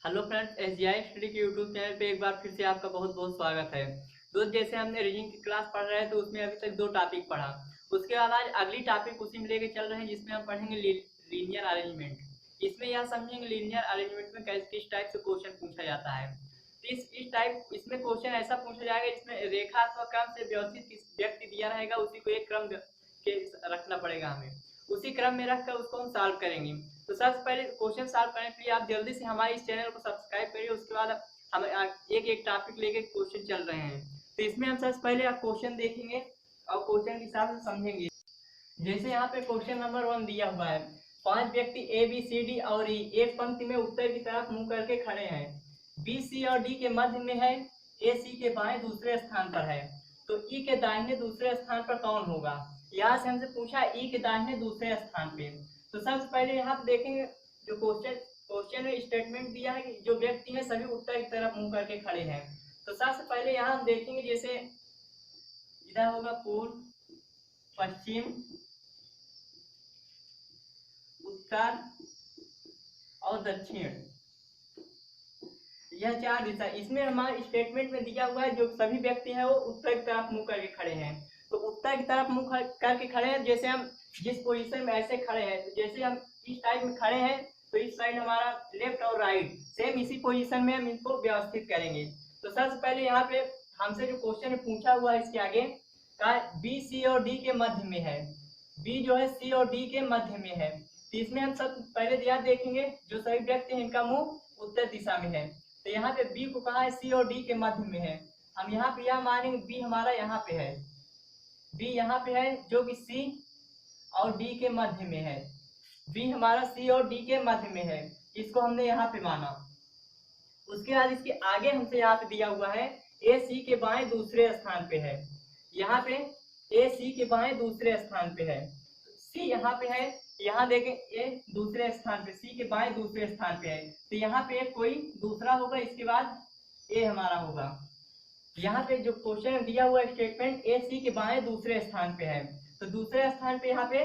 Hello friends, SGI study के YouTube channel पे एक बार फिर से आपका बहुत बहुत स्वागत है। दोस्त, जैसे हमने रीजनिंग की क्लास पढ़ रहे हैं तो उसमें अभी तक 2 टॉपिक पढ़ा। उसके बाद आज अगली टॉपिक उसी में लेके चल रहे हैं, जिसमें हम पढ़ेंगे लीनियर अरेंजमेंट। इसमें यह समझेंगे लीनियर अरेंजमेंट में किस टाइप से क्वेश्चन पूछा जाता है। तो इस टाइप इसमें क्वेश्चन ऐसा पूछा जाएगा जिसमें रेखा अथवा क्रम से व्यवस्थित किस व्यक्ति दिया रहेगा, उसी को एक क्रम के रखना पड़ेगा हमें। उसी क्रम में रखकर उसको हम सॉल्व करेंगे। तो सबसे पहले क्वेश्चन सॉल्व करने के लिए आप जल्दी से हमारे इस चैनल को सब्सक्राइब करिए। उसके बाद हम एक एक टॉपिक लेके क्वेश्चन चल रहे हैं। तो इसमें हम सबसे पहले आप क्वेश्चन देखेंगे और क्वेश्चन के हिसाब से समझेंगे। जैसे यहाँ पे क्वेश्चन नंबर 1 दिया हुआ है। 5 व्यक्ति ए बी सी डी और ई एक पंक्ति में उत्तर की तरफ मुंह करके खड़े हैं। बी सी और डी के मध्य में है। ए सी के बाएं दूसरे स्थान पर है। तो ई के दाहिने दूसरे स्थान पर कौन होगा। यहाँ से हमसे पूछा ई के दाहिने दूसरे स्थान पे। तो सबसे पहले यहाँ पे देखेंगे, जो क्वेश्चन में स्टेटमेंट दिया है कि जो व्यक्ति है सभी उत्तर की तरफ मुंह करके खड़े हैं। तो सबसे पहले यहाँ हम देखेंगे, जैसे इधर होगा पूर्व, पश्चिम, उत्तर और दक्षिण। यह 4 दिशा। इसमें हमारे स्टेटमेंट में दिया हुआ है जो सभी व्यक्ति हैं वो उत्तर की तरफ मुंह करके खड़े हैं। तो उत्तर की तरफ मुंह करके खड़े हैं, जैसे हम जिस पोजीशन में ऐसे खड़े हैं, तो जैसे हम इस टाइप में खड़े हैं तो इस साइड हमारा लेफ्ट और राइट सेम इसी पोजीशन में हम इनको व्यवस्थित करेंगे। तो सबसे पहले यहाँ पे हमसे जो क्वेश्चन पूछा हुआ है इसके आगे का बी सी और डी के मध्य में है। बी जो है सी और डी के मध्य में है। तो इसमें हम सब पहले याद देखेंगे जो सभी व्यक्ति हैं इनका मुंह उत्तर दिशा में है। तो यहाँ पे बी को कहा है सी और डी के मध्य में है। हम यहाँ पे यह मानेंगे बी हमारा यहाँ पे है। बी यहाँ पे है जो कि सी और डी के मध्य में है। बी हमारा सी और डी के मध्य में है, इसको हमने यहाँ पे माना। उसके बाद इसके आगे हमसे यहाँ पे दिया हुआ है ए सी के बाएं दूसरे स्थान पे है। यहाँ पे ए सी के बाएं दूसरे स्थान पे है। सी यहाँ पे है, यहाँ देखें ए दूसरे स्थान पे, सी के बाएं दूसरे स्थान पे है। तो यहाँ पे कोई दूसरा होगा, इसके बाद ए हमारा होगा। यहाँ पे जो क्वेश्चन दिया हुआ स्टेटमेंट ए सी के बाएं दूसरे स्थान पे है। तो दूसरे स्थान पे यहाँ पे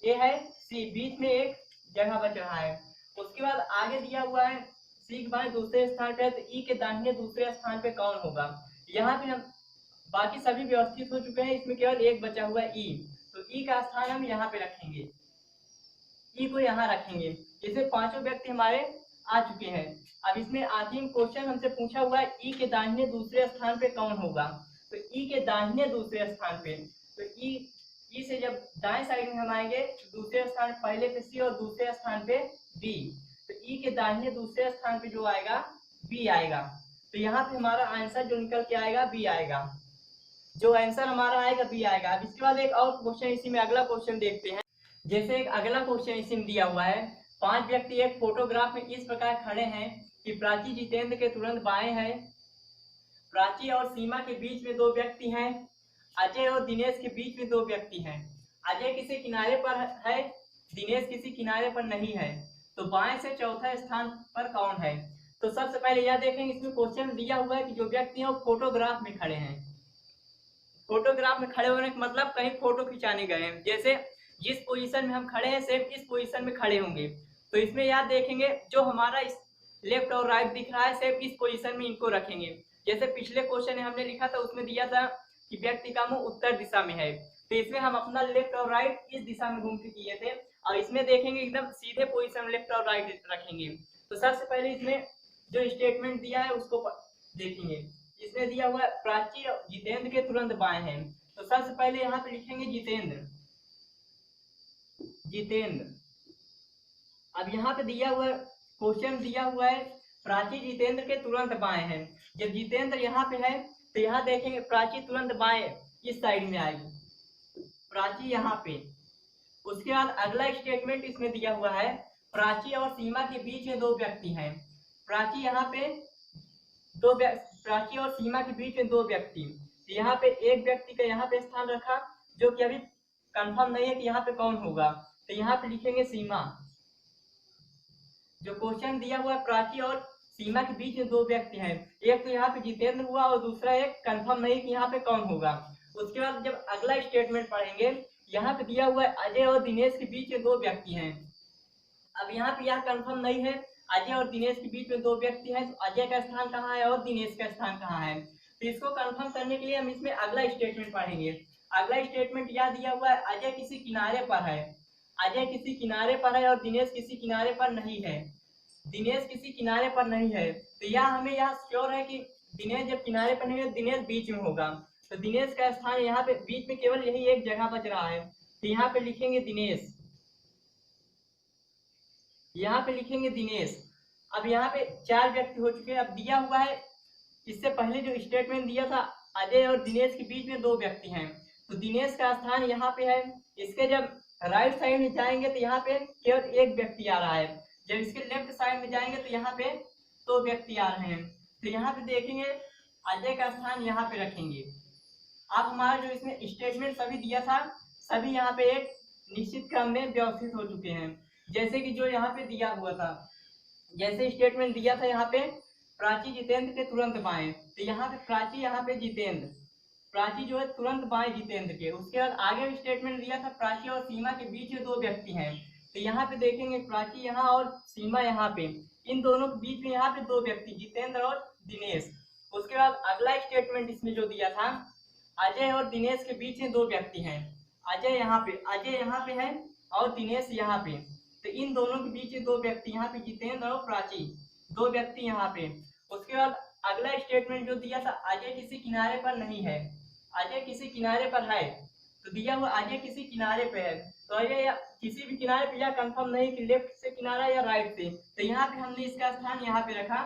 ए है, सी बीच में एक जगह बच रहा है। उसके बाद आगे दिया हुआ है सी के बाएं दूसरे स्थान पे है, तो ई के दाहिने दूसरे स्थान पे कौन होगा। यहाँ पे हम बाकी सभी व्यवस्थित हो चुके हैं, इसमें केवल एक बचा हुआ है ई। तो ई का स्थान हम यहाँ पे रखेंगे, ई को यहाँ रखेंगे। जैसे पांचों व्यक्ति हमारे आ चुके हैं। अब इसमें अंतिम क्वेश्चन हमसे पूछा हुआ है ई के दाहिने दूसरे स्थान पे कौन होगा। तो ई के दाहिने दूसरे स्थान पे, तो ई से जब दाएं साइड में हम आएंगे दूसरे स्थान पहले पे सी और दूसरे स्थान पे बी। तो ई के दाहिने दूसरे स्थान पे जो आएगा बी आएगा। तो यहाँ पे हमारा आंसर जो निकल के आएगा बी आएगा। जो आंसर हमारा आएगा बी आएगा। अब इसके बाद एक और क्वेश्चन इसी में अगला क्वेश्चन देखते हैं। जैसे एक अगला क्वेश्चन इसी में दिया हुआ है। 5 व्यक्ति एक फोटोग्राफ में इस प्रकार खड़े हैं कि प्राची जितेंद्र के तुरंत बाएं है, प्राची और सीमा के बीच में 2 व्यक्ति हैं, अजय और दिनेश के बीच में 2 व्यक्ति हैं। अजय किसी किनारे पर है, दिनेश किसी किनारे पर नहीं है। तो बाएं से चौथा स्थान पर कौन है। तो सबसे पहले यह देखेंगे, इसमें क्वेश्चन दिया हुआ है कि जो व्यक्ति हैं वो फोटोग्राफ में खड़े हैं। फोटोग्राफ में खड़े होने का मतलब कहीं फोटो खिंचाने गए हैं। जैसे जिस पोजीशन में हम खड़े हैं सेम इस पोजीशन में खड़े होंगे। तो इसमें याद देखेंगे जो हमारा इस लेफ्ट और राइट दिख रहा है सेम इस पोजीशन में इनको रखेंगे। जैसे पिछले क्वेश्चन में हमने लिखा था, उसमें दिया था कि व्यक्ति का मुंह उत्तर दिशा में है। तो इसमें हम अपना लेफ्ट और राइट इस दिशा में घूम के किए थे, और इसमें देखेंगे एकदम सीधे पोजीशन लेफ्ट और राइट रखेंगे। तो सबसे पहले इसमें जो स्टेटमेंट दिया है उसको देखेंगे। इसमें दिया हुआ है प्राची जितेंद्र के तुरंत बाएं हैं। तो सबसे पहले यहाँ पे लिखेंगे जितेंद्र। जितेंद्र। अब यहाँ पे दिया हुआ क्वेश्चन दिया हुआ है प्राची जितेंद्र के तुरंत बाएं हैं। जब जितेंद्र यहाँ पे है तो यहाँ देखेंगे प्राची तुरंत बाएं इस साइड में आएगी, प्राची यहाँ पे। उसके बाद अगला स्टेटमेंट इसमें दिया हुआ है प्राची और सीमा के बीच में 2 व्यक्ति हैं। प्राची यहाँ पे प्राची और सीमा के बीच में 2 व्यक्ति। यहाँ पे एक व्यक्ति का यहाँ पे स्थान रखा जो कि अभी कंफर्म नहीं है कि यहाँ पे कौन होगा। तो यहाँ पे लिखेंगे सीमा। जो क्वेश्चन दिया हुआ है प्राची और सीमा के बीच में 2 व्यक्ति हैं, एक तो यहाँ पे जितेंद्र हुआ और दूसरा एक कंफर्म नहीं कि यहाँ पे कौन होगा। उसके बाद जब अगला स्टेटमेंट पढ़ेंगे, यहाँ पे दिया हुआ है अजय और दिनेश के बीच में 2 व्यक्ति हैं। अब यहाँ पे यह कंफर्म नहीं है अजय और दिनेश के बीच में दो व्यक्ति हैं, तो अजय का स्थान कहाँ है और दिनेश का स्थान कहाँ है। तो इसको कंफर्म करने के लिए हम इसमें अगला स्टेटमेंट पढ़ेंगे। अगला स्टेटमेंट क्या दिया हुआ है, अजय किसी किनारे पर है, अजय किसी किनारे पर है और दिनेश किसी किनारे पर नहीं है, दिनेश किसी किनारे पर नहीं है। तो यह हमें यहाँ श्योर है कि दिनेश जब किनारे पर नहीं है, दिनेश बीच में होगा। तो दिनेश का स्थान यहाँ पे बीच में केवल यही एक जगह बच रहा है, तो यहाँ पे लिखेंगे दिनेश, यहाँ पे लिखेंगे दिनेश। अब यहाँ पे चार व्यक्ति हो चुके हैं। अब दिया हुआ है, इससे पहले जो स्टेटमेंट दिया था, अजय और दिनेश के बीच में दो व्यक्ति हैं, तो दिनेश का स्थान यहाँ पे है। इसके जब राइट साइड में जाएंगे तो यहाँ पे केवल एक व्यक्ति आ रहा है, जब इसके लेफ्ट साइड में जाएंगे तो यहाँ पे दो व्यक्ति आ रहे हैं। तो यहाँ पे देखेंगे अजय का स्थान यहाँ पे रखेंगे। अब हमारा जो इसमें स्टेटमेंट सभी दिया था, सभी यहाँ पे एक निश्चित क्रम में व्यवस्थित हो चुके हैं। जैसे कि जो यहाँ पे दिया हुआ था, जैसे स्टेटमेंट दिया था यहाँ पे प्राची जितेंद्र के तुरंत बाएं, तो यहाँ पे प्राची, यहाँ पे जितेंद्र, प्राची जो है तुरंत बाएं जितेंद्र के। उसके बाद आगे स्टेटमेंट दिया था प्राची और सीमा के बीच में दो व्यक्ति हैं, तो यहाँ पे देखेंगे प्राची यहाँ और सीमा यहाँ पे, इन दोनों के बीच में यहाँ पे दो व्यक्ति जितेंद्र और दिनेश। उसके बाद अगला स्टेटमेंट इसमें जो दिया था, अजय और दिनेश के बीच में दो व्यक्ति हैं, अजय यहाँ पे है और दिनेश यहाँ पे, तो इन दोनों के बीच में दो व्यक्ति यहाँ पे जितेंद्र और प्राची, दो व्यक्ति यहाँ पे। उसके बाद अगला स्टेटमेंट जो दिया था, अजय किसी किनारे पर नहीं है, अजय किसी किनारे पर है, तो दिया हुआ अजय किसी किनारे पे है, तो अजय या किसी भी किनारे पे, या कंफर्म नहीं कि लेफ्ट से किनारा या राइट से, तो यहाँ पे हमने इसका स्थान यहाँ पे रखा,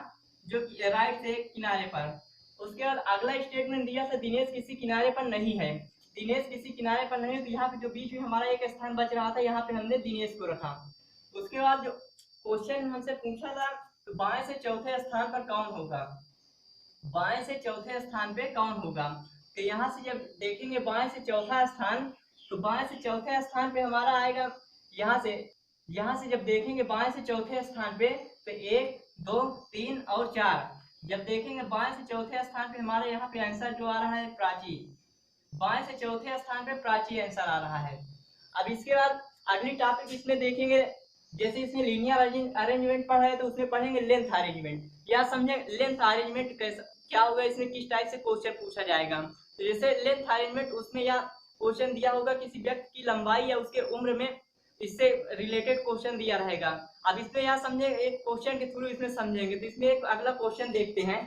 जो राइट से किनारे पर। उसके बाद अगला स्टेटमेंट दिया था, दिनेश किसी किनारे पर नहीं है, दिनेश किसी किनारे पर नहीं है, तो यहाँ पे जो बीच में हमारा एक स्थान बच रहा था, यहाँ पे हमने दिनेश को रखा। उसके बाद जो क्वेश्चन हमसे पूछा था, तो बाएं से चौथे स्थान पर कौन होगा, बाएं से चौथे स्थान पे कौन होगा। तो यहाँ से जब देखेंगे बाएं से चौथा स्थान, तो बाएं से चौथे स्थान पे हमारा आएगा, यहाँ से जब देखेंगे बाएं से चौथे स्थान पे, तो 1 2 3 और 4, जब देखेंगे बाएं से चौथे स्थान पे हमारे यहाँ पे आंसर जो आ रहा है प्राची, बाएं से चौथे स्थान पे प्राची आंसर आ रहा है। अब इसके बाद अगली टॉपिक इसमें देखेंगे, जैसे इसमें लीनियर अरेंजमेंट पढ़ा है, तो उसमें पढ़ेंगे लेंथ अरेंजमेंट। या समझे लेंथ अरेंजमेंट कैसा क्या होगा, इसमें किस टाइप से क्वेश्चन पूछा जाएगा। तो जैसे लेंथ अरेंजमेंट, उसमें या क्वेश्चन दिया होगा किसी व्यक्ति की लंबाई या उसके उम्र में, इससे रिलेटेड क्वेश्चन दिया रहेगा। अब इसमें यहाँ समझे, एक क्वेश्चन के थ्रू इसमें समझेंगे। तो इसमें एक अगला क्वेश्चन देखते हैं।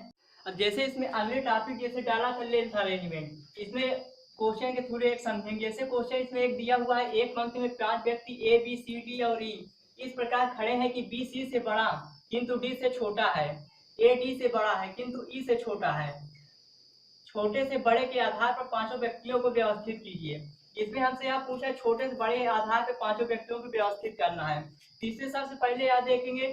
अब जैसे इसमें अगले टॉपिक जैसे डाला था लेंथ अरेंजमेंट, इसमें क्वेश्चन के थ्रू एक समझेंगे। जैसे क्वेश्चन इसमें एक दिया हुआ है, एक पंक्ति में 5 व्यक्ति ए बी सी डी और ई इस प्रकार खड़े हैं कि बी सी से बड़ा किंतु डी से छोटा है, ए डी से बड़ा है किंतु ई से छोटा है, छोटे से बड़े के आधार पर पांचों व्यक्तियों को व्यवस्थित कीजिए। इसमें हमसे यहाँ पूछा है छोटे से बड़े आधार पर पांचों व्यक्तियों को व्यवस्थित करना है। तीसरे सबसे पहले यहाँ देखेंगे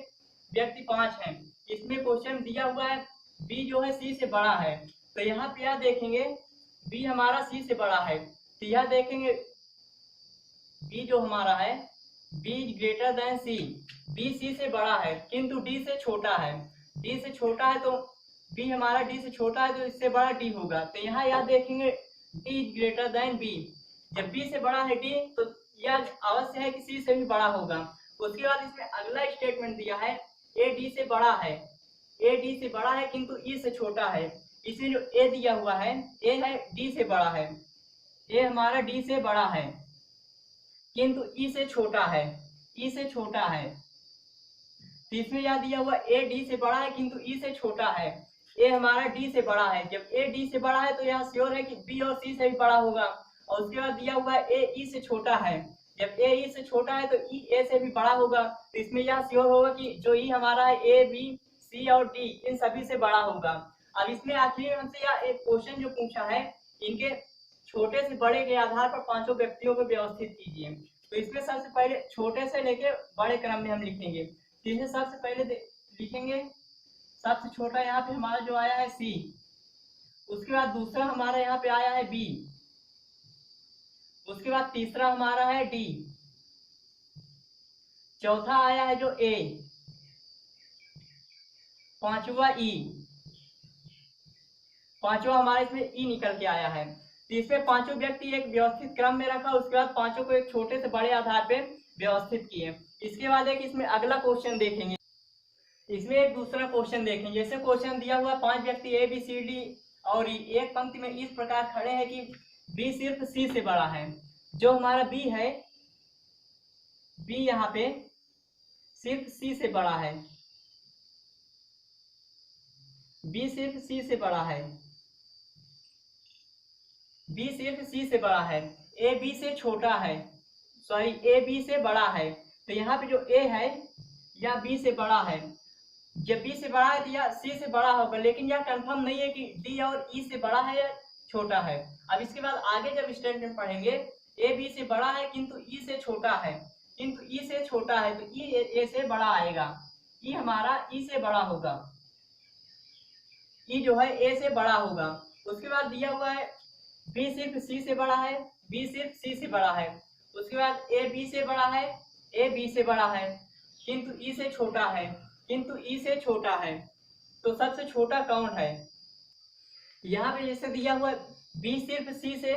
व्यक्ति 5 हैं, इसमें क्वेश्चन दिया हुआ है बी जो है सी से बड़ा है, तो यहाँ पे यह देखेंगे बी हमारा सी से बड़ा है, तो यह देखेंगे बी जो हमारा है B greater than C, B C से बड़ा है किंतु डी से छोटा है, डी से छोटा है तो बी हमारा डी से छोटा है, तो इससे बड़ा डी होगा। तो यहाँ याद देखेंगे डी ग्रेटर देन बी, जब बी से बड़ा है डी, तो यह अवश्य है कि सी से भी बड़ा होगा। उसके बाद इसमें अगला स्टेटमेंट दिया है ए डी से बड़ा है, ए डी से बड़ा है किंतु ई से छोटा है। इसमें जो ए दिया हुआ है, ए है डी से बड़ा है, ए हमारा डी से बड़ा है किंतु ई से छोटा है, ई से छोटा है। तो इसमें यह दिया हुआ ए डी से बड़ा है किंतु ई से छोटा है, ए हमारा डी से बड़ा है। जब ए डी से बड़ा है तो यह श्योर है कि बी और सी से भी बड़ा होगा। और उसके बाद दिया हुआ है ए ई से छोटा है, जब ए ई से छोटा है तो ई ए से भी बड़ा होगा। तो इसमें यह श्योर होगा कि जो ई हमारा है ए बी सी और डी इन सभी से बड़ा होगा। अब इसमें आखिर में हमसे यह एक क्वेश्चन जो पूछा है, इनके छोटे से बड़े के आधार पर पांचों व्यक्तियों को व्यवस्थित कीजिए। तो इसमें सबसे पहले छोटे से लेके बड़े क्रम में हम लिखेंगे। इसमें सबसे पहले लिखेंगे सबसे छोटा यहाँ पे हमारा जो आया है सी, उसके बाद दूसरा हमारा यहाँ पे आया है बी, उसके बाद तीसरा हमारा है डी, चौथा आया है जो ए, पांचवा ई, पांचवा हमारे इसमें ई निकल के आया है। तो इसमें पांचों व्यक्ति एक व्यवस्थित क्रम में रखा, उसके बाद पांचों को एक छोटे से बड़े आधार पे व्यवस्थित किए। इसके बाद एक इसमें अगला क्वेश्चन देखेंगे। इसमें एक दूसरा क्वेश्चन देखें। जैसे क्वेश्चन दिया हुआ 5 व्यक्ति ए बी सी डी और एक पंक्ति में इस प्रकार खड़े हैं कि बी सिर्फ सी से बड़ा है। जो हमारा बी है, बी यहाँ पे सिर्फ सी से बड़ा है, बी सिर्फ सी से बड़ा है, बी सिर्फ सी से बड़ा है, ए बी से छोटा है, सॉरी ए बी से बड़ा है। तो यहाँ पे जो ए है या बी से बड़ा है, जब बी से बड़ा है तो यह सी से बड़ा होगा, लेकिन यह कंफर्म नहीं है कि डी और ई से बड़ा है या छोटा है। अब इसके बाद आगे जब स्टेटमेंट पढ़ेंगे, ए बी से बड़ा है किंतु ई से छोटा है, किंतु ई से छोटा है, तो ई ए से बड़ा आएगा, ई हमारा ई से बड़ा होगा, ई जो है ए से बड़ा होगा। उसके बाद दिया हुआ है बी सिर्फ सी से बड़ा है, बी सिर्फ सी से बड़ा है। उसके बाद ए बी से बड़ा है, ए बी से बड़ा है, किंतु ई से छोटा है, किंतु ई से छोटा है। तो सबसे छोटा कौन है? यहाँ पे जैसे दिया हुआ बी सिर्फ सी से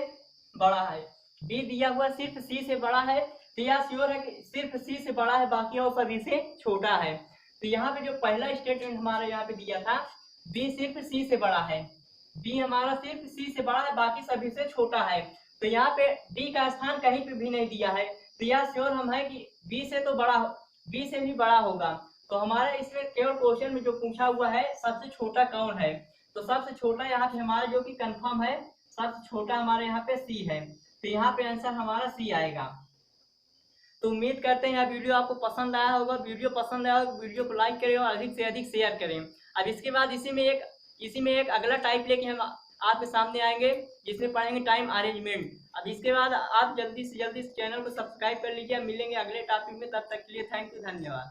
बड़ा है, बी दिया हुआ सिर्फ सी से बड़ा है, तो यह श्योर है कि सिर्फ सी से बड़ा है, बाकी और सभी से छोटा है। तो यहाँ पे जो पहला स्टेटमेंट हमारा यहाँ पे दिया था, बी सिर्फ सी से बड़ा है, बी हमारा सिर्फ सी से बड़ा है, बाकी सभी से छोटा है। तो यहाँ पे डी का स्थान कहीं पे भी नहीं दिया है, तो यह श्योर हम है कि बी से तो बड़ा, बी से भी बड़ा होगा। तो हमारे इसमें केवल क्वेश्चन में जो पूछा हुआ है सबसे छोटा कौन है, तो सबसे छोटा यहाँ पे हमारा जो कि कंफर्म है, सबसे छोटा हमारे यहाँ पे सी है। तो यहाँ पे आंसर हमारा सी आएगा। तो उम्मीद करते हैं यह वीडियो आपको पसंद आया होगा। वीडियो पसंद आया होगा वीडियो को लाइक करें और अधिक से अधिक शेयर करें। अब इसके बाद इसी में एक अगला टाइप लेके हम आपके सामने आएंगे, जिसमें पढ़ेंगे टाइम अरेंजमेंट। अब इसके बाद आप जल्दी से जल्दी इस चैनल को सब्सक्राइब कर लीजिए। मिलेंगे अगले टॉपिक में, तब तक के लिए थैंक यू, धन्यवाद।